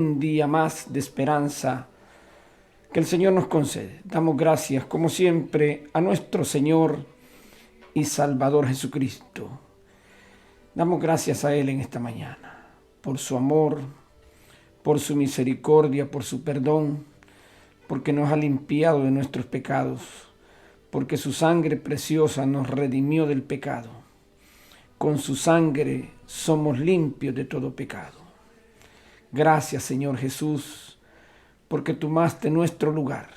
Un día más de esperanza que el Señor nos concede. Damos gracias, como siempre, a nuestro Señor y Salvador Jesucristo. Damos gracias a Él en esta mañana, por su amor, por su misericordia, por su perdón, porque nos ha limpiado de nuestros pecados, porque su sangre preciosa nos redimió del pecado. Con su sangre somos limpios de todo pecado. Gracias, Señor Jesús, porque tomaste nuestro lugar,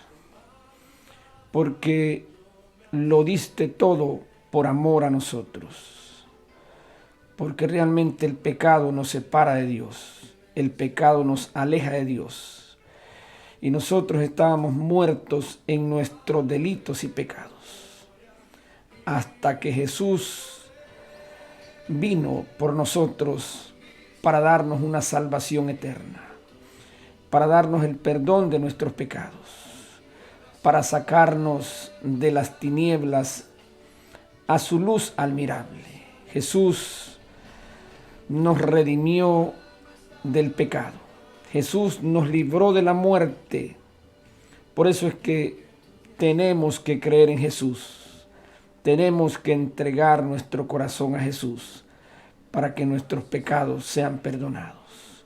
porque lo diste todo por amor a nosotros, porque realmente el pecado nos separa de Dios, el pecado nos aleja de Dios, y nosotros estábamos muertos en nuestros delitos y pecados, hasta que Jesús vino por nosotros para darnos una salvación eterna, para darnos el perdón de nuestros pecados, para sacarnos de las tinieblas a su luz admirable. Jesús nos redimió del pecado. Jesús nos libró de la muerte. Por eso es que tenemos que creer en Jesús. Tenemos que entregar nuestro corazón a Jesús para que nuestros pecados sean perdonados,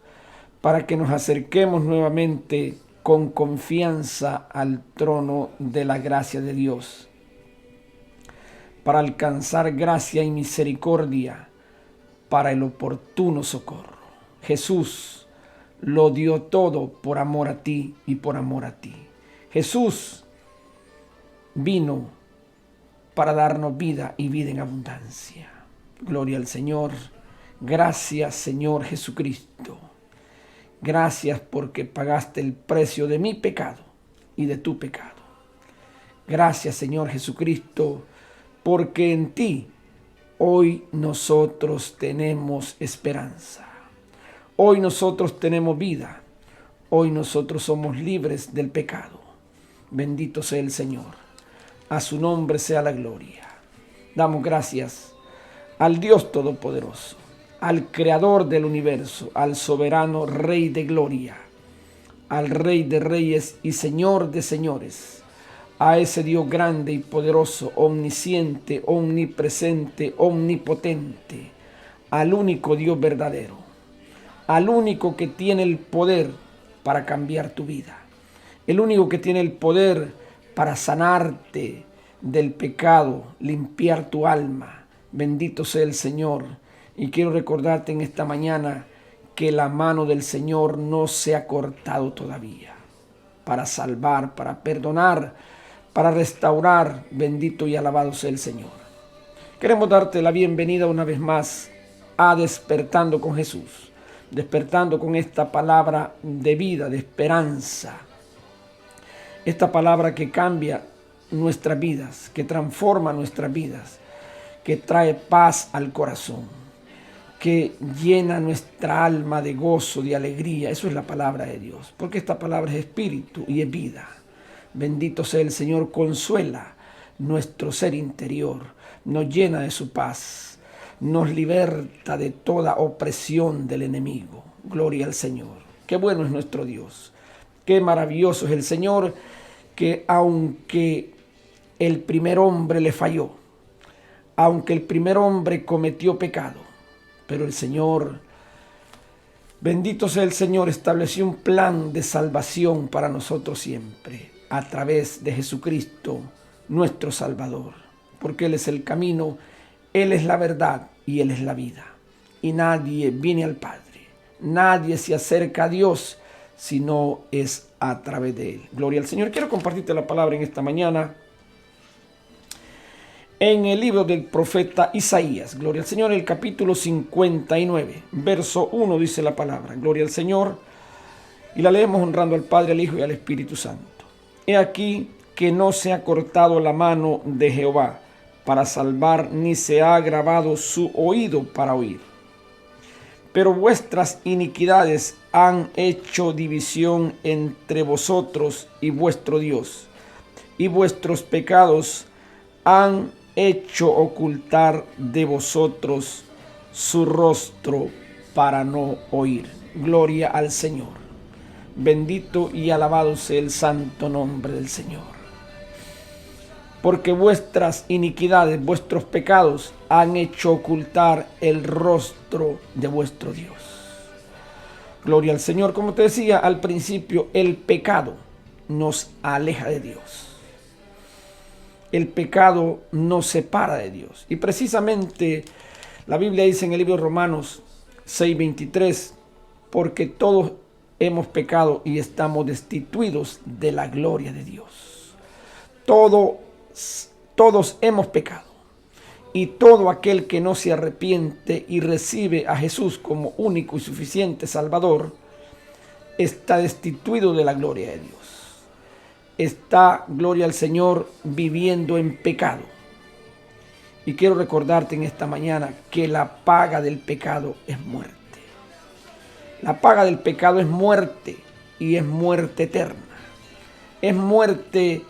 para que nos acerquemos nuevamente con confianza al trono de la gracia de Dios, para alcanzar gracia y misericordia para el oportuno socorro. Jesús lo dio todo por amor a ti y por amor a ti. Jesús vino para darnos vida y vida en abundancia. Gloria al Señor. Gracias, Señor Jesucristo. Gracias porque pagaste el precio de mi pecado y de tu pecado. Gracias, Señor Jesucristo, porque en ti hoy nosotros tenemos esperanza. Hoy nosotros tenemos vida. Hoy nosotros somos libres del pecado. Bendito sea el Señor. A su nombre sea la gloria. Damos gracias al Dios Todopoderoso, al Creador del universo, al soberano Rey de gloria, al Rey de reyes y Señor de señores, a ese Dios grande y poderoso, omnisciente, omnipresente, omnipotente, al único Dios verdadero, al único que tiene el poder para cambiar tu vida, el único que tiene el poder para sanarte del pecado, limpiar tu alma. Bendito sea el Señor. Y quiero recordarte en esta mañana que la mano del Señor no se ha cortado todavía para salvar, para perdonar, para restaurar. Bendito y alabado sea el Señor. Queremos darte la bienvenida una vez más a Despertando con Jesús. Despertando con esta palabra de vida, de esperanza. Esta palabra que cambia nuestras vidas, que transforma nuestras vidas, que trae paz al corazón, que llena nuestra alma de gozo, de alegría. Eso es la palabra de Dios, porque esta palabra es espíritu y es vida. Bendito sea el Señor, consuela nuestro ser interior, nos llena de su paz, nos liberta de toda opresión del enemigo. Gloria al Señor. Qué bueno es nuestro Dios, qué maravilloso es el Señor, que aunque el primer hombre le falló, aunque el primer hombre cometió pecado, pero el Señor, bendito sea el Señor, estableció un plan de salvación para nosotros siempre, a través de Jesucristo, nuestro Salvador, porque Él es el camino, Él es la verdad y Él es la vida. Y nadie viene al Padre, nadie se acerca a Dios, si no es a través de Él. Gloria al Señor. Quiero compartirte la palabra en esta mañana en el libro del profeta Isaías. Gloria al Señor, el capítulo 59, verso 1 dice la palabra. Gloria al Señor. Y la leemos honrando al Padre, al Hijo y al Espíritu Santo. He aquí que no se ha cortado la mano de Jehová para salvar, ni se ha agravado su oído para oír. Pero vuestras iniquidades han hecho división entre vosotros y vuestro Dios, y vuestros pecados han hecho ocultar de vosotros su rostro para no oír. Gloria al Señor. Bendito y alabado sea el santo nombre del Señor. Porque vuestras iniquidades, vuestros pecados han hecho ocultar el rostro de vuestro Dios. Gloria al Señor. Como te decía al principio, el pecado nos aleja de Dios. El pecado nos separa de Dios. Y precisamente la Biblia dice en el libro de Romanos 6:23, porque todos hemos pecado y estamos destituidos de la gloria de Dios. Todos hemos pecado. Y todo aquel que no se arrepiente y recibe a Jesús como único y suficiente Salvador, está destituido de la gloria de Dios. Está, gloria al Señor, viviendo en pecado. Y quiero recordarte en esta mañana que la paga del pecado es muerte. La paga del pecado es muerte, y es muerte eterna. Es muerte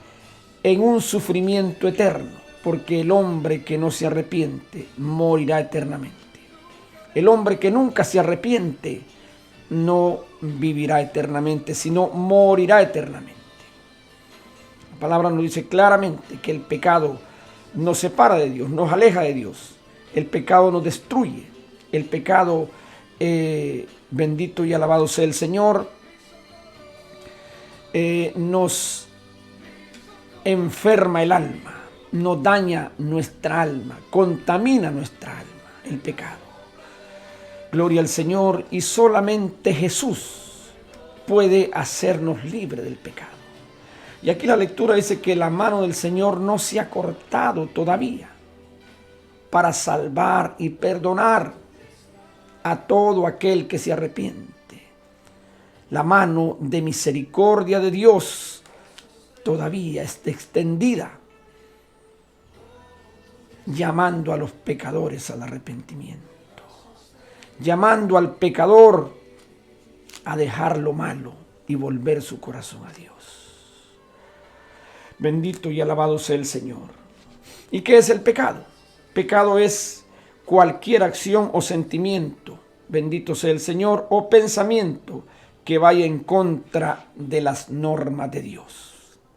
en un sufrimiento eterno, porque el hombre que no se arrepiente morirá eternamente. El hombre que nunca se arrepiente no vivirá eternamente, sino morirá eternamente. La palabra nos dice claramente que el pecado nos separa de Dios, nos aleja de Dios. El pecado nos destruye. El pecado, bendito y alabado sea el Señor, nos enferma el alma, nos daña nuestra alma, contamina nuestra alma, el pecado. Gloria al Señor, y solamente Jesús puede hacernos libres del pecado. Y aquí la lectura dice que la mano del Señor no se ha cortado todavía para salvar y perdonar a todo aquel que se arrepiente. La mano de misericordia de Dios todavía está extendida, llamando a los pecadores al arrepentimiento, llamando al pecador a dejar lo malo y volver su corazón a Dios. Bendito y alabado sea el Señor. ¿Y qué es el pecado? Pecado es cualquier acción o sentimiento, bendito sea el Señor, o pensamiento que vaya en contra de las normas de Dios.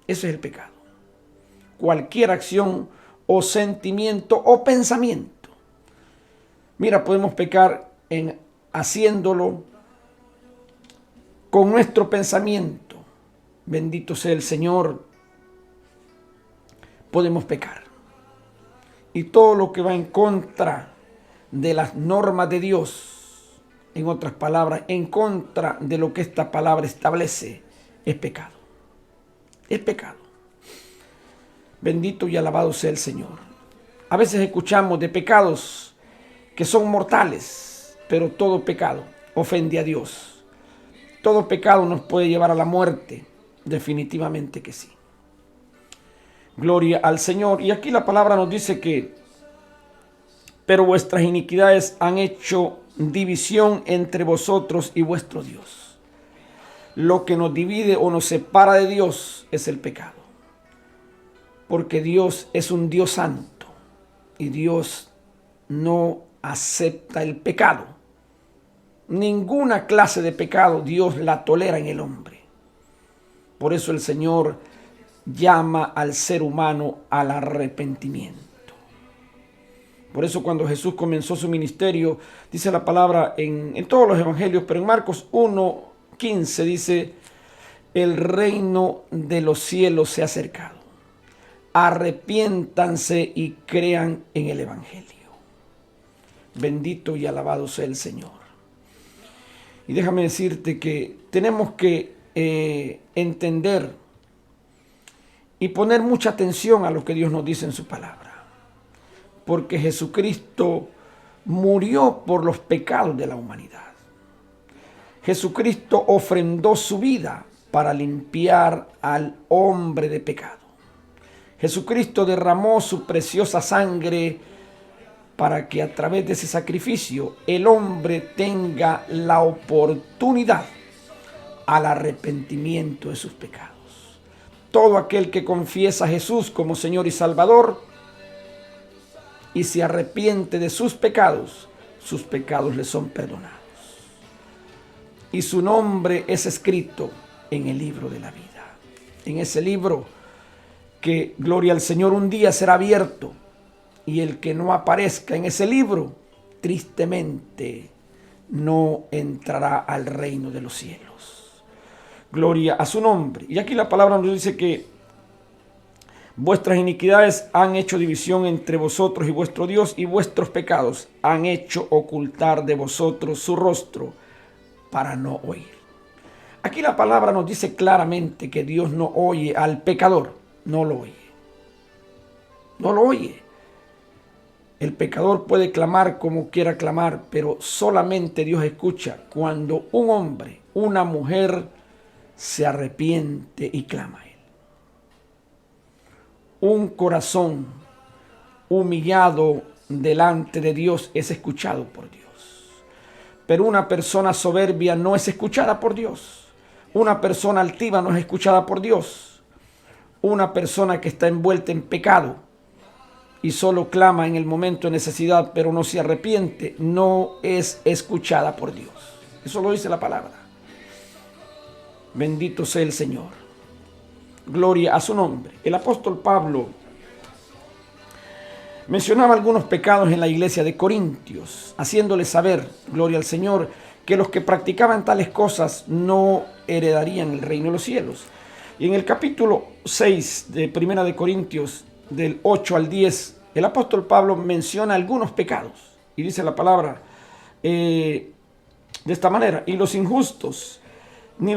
Eso es el pecado. Cualquier acción o sentimiento o pensamiento. Mira, podemos pecar en haciéndolo con nuestro pensamiento. Bendito sea el Señor. Podemos pecar. Y todo lo que va en contra de las normas de Dios, en otras palabras, en contra de lo que esta palabra establece, es pecado. Es pecado. Bendito y alabado sea el Señor. A veces escuchamos de pecados que son mortales, pero todo pecado ofende a Dios. Todo pecado nos puede llevar a la muerte. Definitivamente que sí. Gloria al Señor. Y aquí la palabra nos dice que, pero vuestras iniquidades han hecho división entre vosotros y vuestro Dios. Lo que nos divide o nos separa de Dios es el pecado. Porque Dios es un Dios santo y Dios no acepta el pecado. Ninguna clase de pecado Dios la tolera en el hombre. Por eso el Señor llama al ser humano al arrepentimiento. Por eso cuando Jesús comenzó su ministerio, dice la palabra en todos los evangelios, pero en Marcos 1:15 dice, el reino de los cielos se ha acercado. Arrepiéntanse y crean en el evangelio. Bendito y alabado sea el Señor. Y déjame decirte que tenemos que entender y poner mucha atención a lo que Dios nos dice en su palabra. Porque Jesucristo murió por los pecados de la humanidad. Jesucristo ofrendó su vida para limpiar al hombre de pecado. Jesucristo derramó su preciosa sangre para que a través de ese sacrificio el hombre tenga la oportunidad al arrepentimiento de sus pecados. Todo aquel que confiesa a Jesús como Señor y Salvador y se arrepiente de sus pecados le son perdonados. y su nombre es escrito en el libro de la vida. En ese libro que, gloria al Señor, un día será abierto, y el que no aparezca en ese libro, tristemente no entrará al reino de los cielos. Gloria a su nombre. Y aquí la palabra nos dice que vuestras iniquidades han hecho división entre vosotros y vuestro Dios, y vuestros pecados han hecho ocultar de vosotros su rostro para no oír. Aquí la palabra nos dice claramente que Dios no oye al pecador, no lo oye. No lo oye. El pecador puede clamar como quiera clamar, pero solamente Dios escucha cuando un hombre, una mujer se arrepiente y clama a Él. Un corazón humillado delante de Dios es escuchado por Dios. Pero una persona soberbia no es escuchada por Dios. Una persona altiva no es escuchada por Dios. Una persona que está envuelta en pecado y solo clama en el momento de necesidad, pero no se arrepiente, no es escuchada por Dios. Eso lo dice la palabra. Bendito sea el Señor. Gloria a su nombre. El apóstol Pablo mencionaba algunos pecados en la iglesia de Corintios, haciéndole saber, gloria al Señor, que los que practicaban tales cosas no heredarían el reino de los cielos. Y en el capítulo 6 de Primera de Corintios, del 8 al 10, el apóstol Pablo menciona algunos pecados. Y dice la palabra de esta manera: y los injustos, ni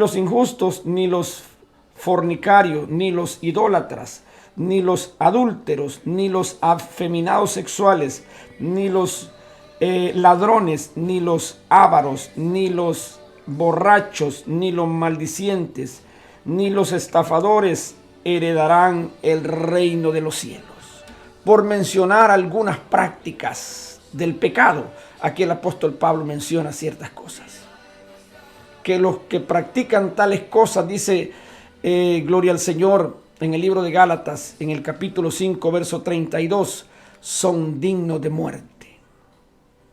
los fornicarios, ni los idólatras, ni los adúlteros, ni los afeminados sexuales, ni los ladrones, ni los ávaros, ni los borrachos, ni los maldicientes, ni los estafadores heredarán el reino de los cielos. Por mencionar algunas prácticas del pecado, aquí el apóstol Pablo menciona ciertas cosas. Que los que practican tales cosas, dice, gloria al Señor, en el libro de Gálatas, en el capítulo 5, verso 32, son dignos de muerte.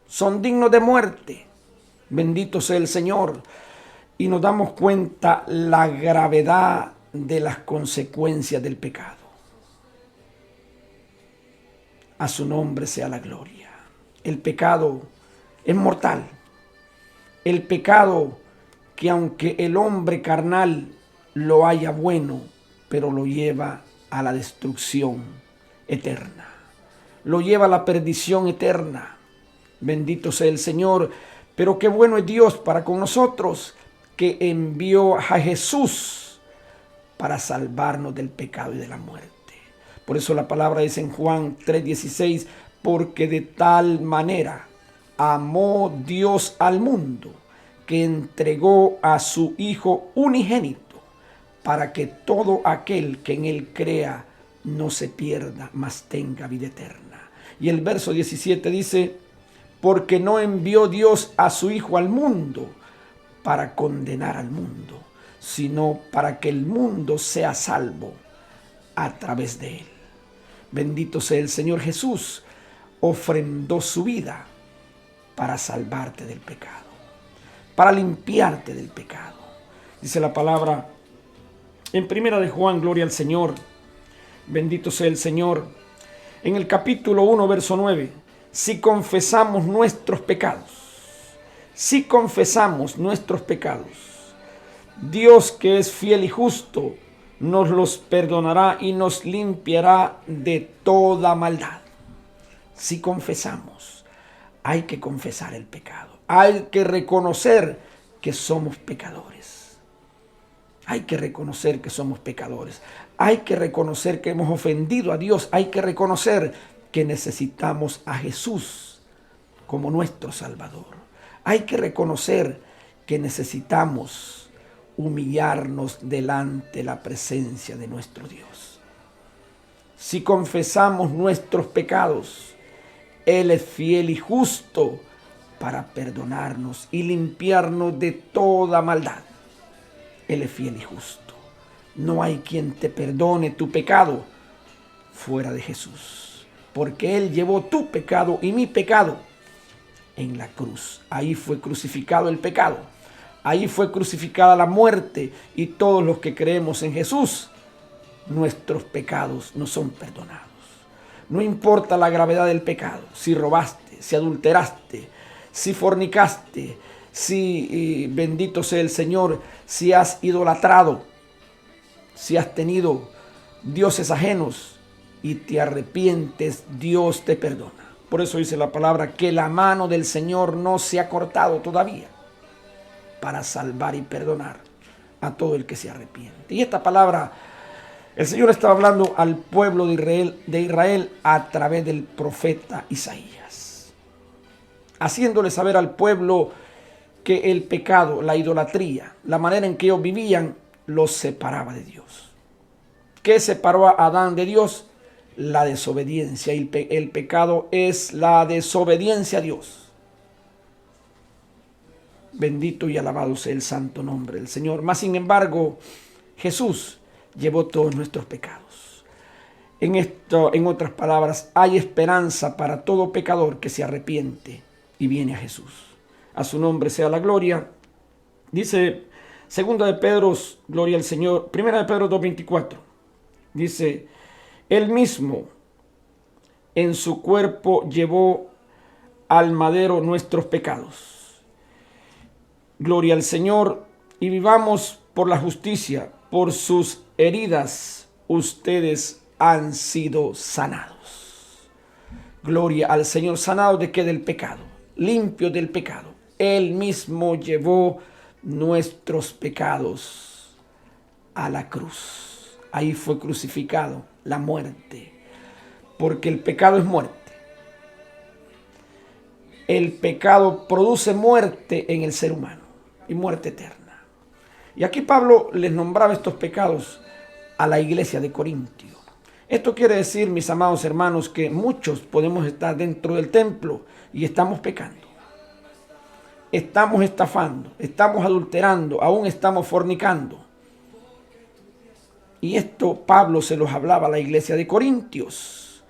Son dignos de muerte. Bendito sea el Señor. Y nos damos cuenta la gravedad de las consecuencias del pecado. A su nombre sea la gloria. El pecado es mortal. El pecado que, aunque el hombre carnal lo haya bueno, pero lo lleva a la destrucción eterna. Lo lleva a la perdición eterna. Bendito sea el Señor. Pero qué bueno es Dios para con nosotros, que envió a Jesús para salvarnos del pecado y de la muerte. Por eso la palabra dice en Juan 3:16, porque de tal manera amó Dios al mundo, que entregó a su Hijo unigénito, para que todo aquel que en Él crea no se pierda, mas tenga vida eterna. Y el verso 17 dice, porque no envió Dios a su Hijo al mundo para condenar al mundo, sino para que el mundo sea salvo a través de Él. Bendito sea el Señor. Jesús ofrendó su vida para salvarte del pecado, para limpiarte del pecado. Dice la palabra en Primera de Juan, gloria al Señor, bendito sea el Señor, en el capítulo 1, verso 9, si confesamos nuestros pecados, Dios, que es fiel y justo, nos los perdonará y nos limpiará de toda maldad. Si confesamos, hay que confesar el pecado, hay que reconocer que somos pecadores. Hay que reconocer que somos pecadores. Hay que reconocer que hemos ofendido a Dios. Hay que reconocer que necesitamos a Jesús como nuestro Salvador. Hay que reconocer que necesitamos humillarnos delante de la presencia de nuestro Dios. Si confesamos nuestros pecados, Él es fiel y justo para perdonarnos y limpiarnos de toda maldad. Él es fiel y justo. No hay quien te perdone tu pecado fuera de Jesús, porque Él llevó tu pecado y mi pecado en la cruz. Ahí fue crucificado el pecado Ahí fue crucificada la muerte y todos los que creemos en Jesús, nuestros pecados nos son perdonados. No importa la gravedad del pecado, si robaste, si adulteraste, si fornicaste, si, bendito sea el Señor, si has idolatrado, si has tenido dioses ajenos y te arrepientes, Dios te perdona. Por eso dice la palabra que la mano del Señor no se ha cortado todavía para salvar y perdonar a todo el que se arrepiente. Y esta palabra, el Señor estaba hablando al pueblo de Israel a través del profeta Isaías, haciéndole saber al pueblo que el pecado, la idolatría, la manera en que ellos vivían, los separaba de Dios. ¿Qué separó a Adán de Dios? La desobediencia. El pecado es la desobediencia a Dios. Bendito y alabado sea el santo nombre del Señor. Mas, sin embargo, Jesús llevó todos nuestros pecados. En otras palabras, hay esperanza para todo pecador que se arrepiente y viene a Jesús. A su nombre sea la gloria. Dice segunda de Pedro, gloria al Señor, primera de Pedro 2:24. Dice, él mismo en su cuerpo llevó al madero nuestros pecados. Gloria al Señor, y vivamos por la justicia. Por sus heridas ustedes han sido sanados. Gloria al Señor. ¿Sanados de qué? Del pecado. Limpios del pecado. Él mismo llevó nuestros pecados a la cruz. Ahí fue crucificado, la muerte. Porque el pecado es muerte. El pecado produce muerte en el ser humano y muerte eterna. Y aquí Pablo les nombraba estos pecados a la iglesia de Corintio. Esto quiere decir, mis amados hermanos, que muchos podemos estar dentro del templo y estamos pecando. Estamos estafando, estamos adulterando, aún estamos fornicando. Y esto Pablo se los hablaba a la iglesia de Corintios.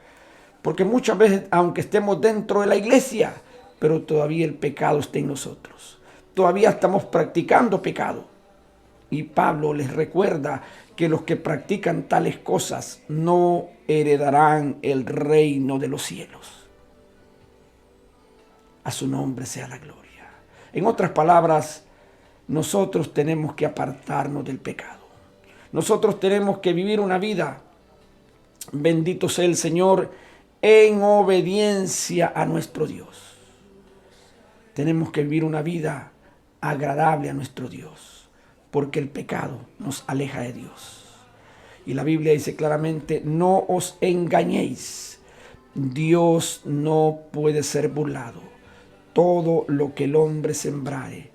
Porque muchas veces, aunque estemos dentro de la iglesia, pero todavía el pecado está en nosotros. Todavía estamos practicando pecado. Y Pablo les recuerda que los que practican tales cosas no heredarán el reino de los cielos. A su nombre sea la gloria. En otras palabras, nosotros tenemos que apartarnos del pecado. Nosotros tenemos que vivir una vida, bendito sea el Señor, en obediencia a nuestro Dios. Tenemos que vivir una vida agradable a nuestro Dios. Porque el pecado nos aleja de Dios. Y la Biblia dice claramente, no os engañéis. Dios no puede ser burlado. Todo lo que el hombre sembrare,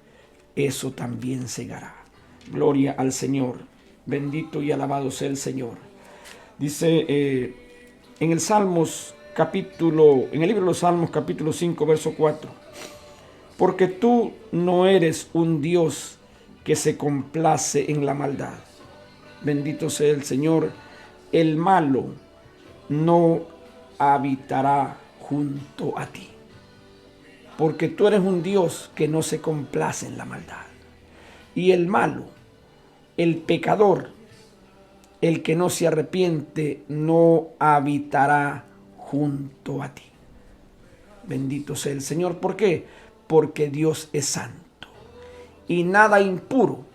eso también segará. Gloria al Señor. Bendito y alabado sea el Señor. Dice en el libro de los Salmos, capítulo 5, verso 4. Porque tú no eres un Dios que se complace en la maldad. Bendito sea el Señor. El malo no habitará junto a ti. Porque tú eres un Dios que no se complace en la maldad. Y el malo, el pecador, el que no se arrepiente, no habitará junto a ti. Bendito sea el Señor. ¿Por qué? Porque Dios es santo. Y nada impuro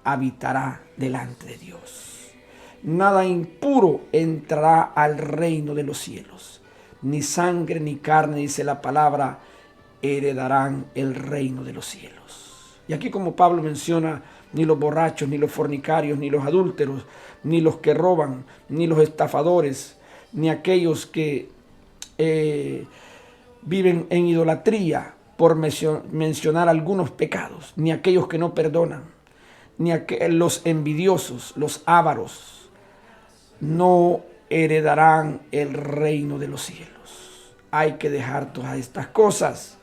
habitará delante de Dios. Nada impuro entrará al reino de los cielos. Ni sangre ni carne, dice la palabra, heredarán el reino de los cielos. Y aquí, como Pablo menciona, ni los borrachos, ni los fornicarios, ni los adúlteros, ni los que roban, ni los estafadores, ni aquellos que viven en idolatría, por mencionar algunos pecados, ni aquellos que no perdonan, ni los envidiosos, los ávaros, no heredarán el reino de los cielos. Hay que dejar todas estas cosas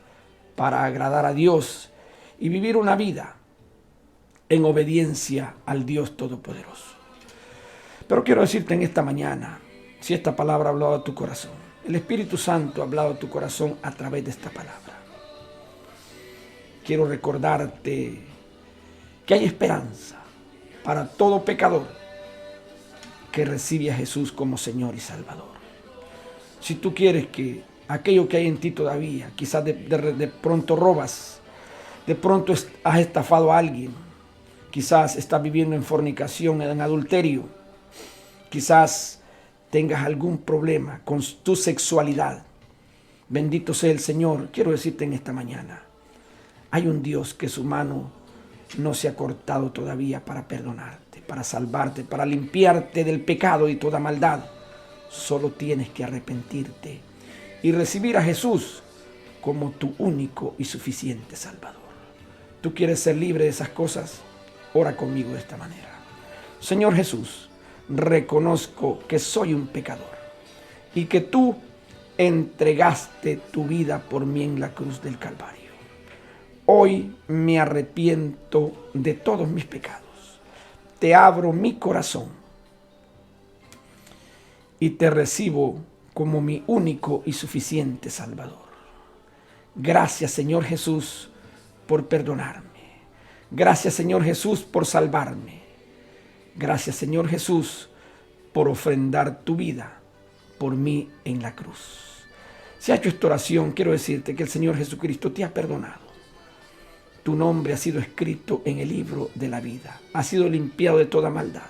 para agradar a Dios y vivir una vida en obediencia al Dios Todopoderoso. Pero quiero decirte en esta mañana, si esta palabra ha hablado a tu corazón, el Espíritu Santo ha hablado a tu corazón a través de esta palabra. Quiero recordarte que hay esperanza para todo pecador que recibe a Jesús como Señor y Salvador. Si tú quieres que aquello que hay en ti todavía, quizás de pronto robas, de pronto has estafado a alguien, quizás estás viviendo en fornicación, en adulterio, quizás tengas algún problema con tu sexualidad, bendito sea el Señor. Quiero decirte en esta mañana, hay un Dios que su mano no se ha cortado todavía para perdonarte, para salvarte, para limpiarte del pecado y toda maldad. Solo tienes que arrepentirte y recibir a Jesús como tu único y suficiente Salvador. ¿Tú quieres ser libre de esas cosas? Ora conmigo de esta manera. Señor Jesús, reconozco que soy un pecador y que tú entregaste tu vida por mí en la cruz del Calvario. Hoy me arrepiento de todos mis pecados. Te abro mi corazón y te recibo como mi único y suficiente Salvador. Gracias, Señor Jesús, por perdonarme. Gracias, Señor Jesús, por salvarme. Gracias, Señor Jesús, por ofrendar tu vida por mí en la cruz. Si has hecho esta oración, quiero decirte que el Señor Jesucristo te ha perdonado. Tu nombre ha sido escrito en el libro de la vida. Ha sido limpiado de toda maldad.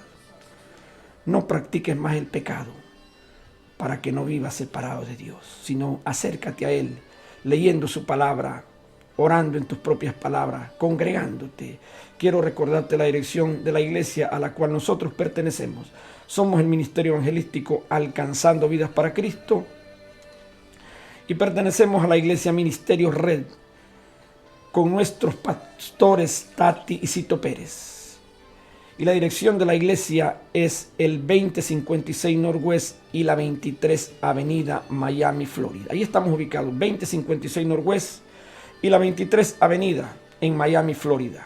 No practiques más el pecado para que no vivas separado de Dios, sino acércate a Él, leyendo su palabra, orando en tus propias palabras, congregándote. Quiero recordarte la dirección de la iglesia a la cual nosotros pertenecemos. Somos el Ministerio Evangelístico Alcanzando Vidas para Cristo y pertenecemos a la iglesia Ministerio Red con nuestros pastores Tati y Cito Pérez. Y la dirección de la iglesia es el 2056 Northwest y la 23 Avenida, Miami, Florida. Ahí estamos ubicados, 2056 Northwest y la 23 Avenida en Miami, Florida.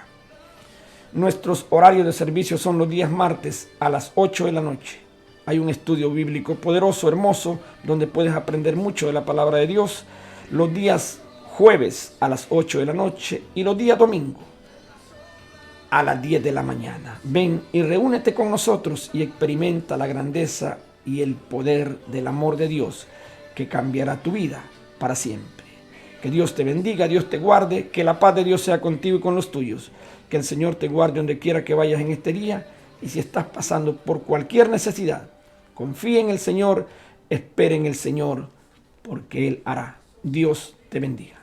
Nuestros horarios de servicio son los días martes a las 8 de la noche. Hay un estudio bíblico poderoso, hermoso, donde puedes aprender mucho de la palabra de Dios. Los días jueves a las 8 de la noche y los días domingo a las 10 de la mañana. Ven y reúnete con nosotros y experimenta la grandeza y el poder del amor de Dios que cambiará tu vida para siempre. Que Dios te bendiga, Dios te guarde, que la paz de Dios sea contigo y con los tuyos. Que el Señor te guarde donde quiera que vayas en este día. Y si estás pasando por cualquier necesidad, confía en el Señor, espera en el Señor, porque Él hará. Dios te bendiga.